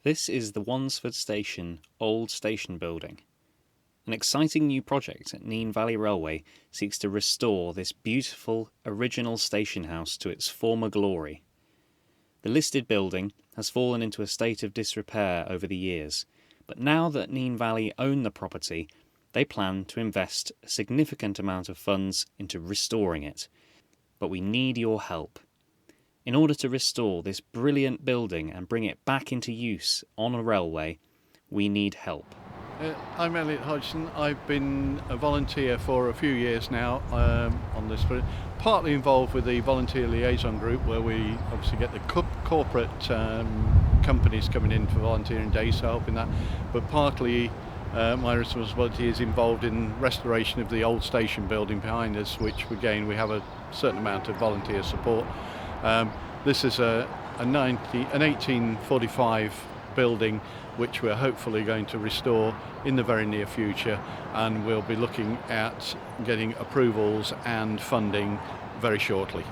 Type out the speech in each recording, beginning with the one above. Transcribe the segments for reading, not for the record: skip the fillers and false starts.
This is the Wansford Station Old Station Building. An exciting new project at Nene Valley Railway seeks to restore this beautiful, original station house to its former glory. The listed building has fallen into a state of disrepair over the years, but now that Nene Valley own the property, they plan to invest a significant amount of funds into restoring it. But we need your help. In order to restore this brilliant building and bring it back into use on a railway, we need help. I'm Elliot Hodgson. I've been a volunteer for a few years now on this, partly involved with the volunteer liaison group, where we obviously get the corporate companies coming in for volunteering days, so helping that, but partly my responsibility is involved in restoration of the old station building behind us, which again we have a certain amount of volunteer support. This is an 1845 building which we're hopefully going to restore in the very near future, and we'll be looking at getting approvals and funding very shortly.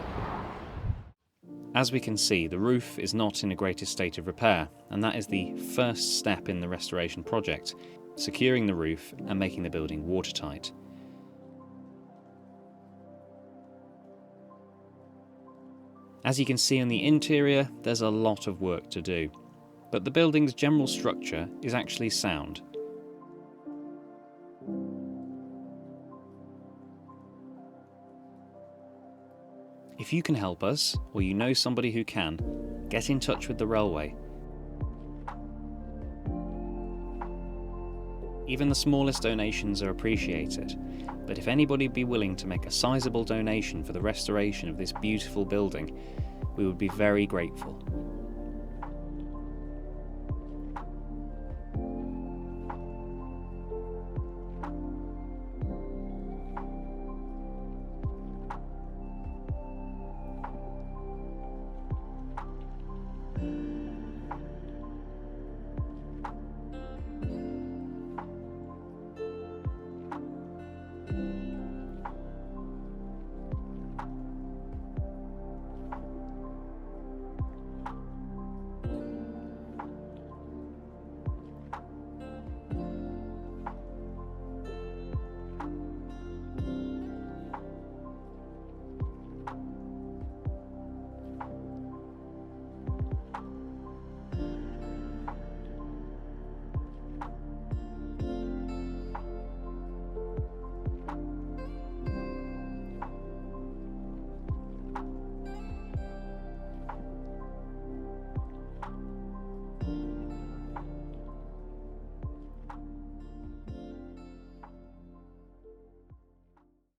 As we can see, the roof is not in a greatest state of repair, and that is the first step in the restoration project, securing the roof and making the building watertight. As you can see on the interior, there's a lot of work to do, but the building's general structure is actually sound. If you can help us, or you know somebody who can, get in touch with the railway. Even the smallest donations are appreciated, but if anybody would be willing to make a sizable donation for the restoration of this beautiful building, we would be very grateful.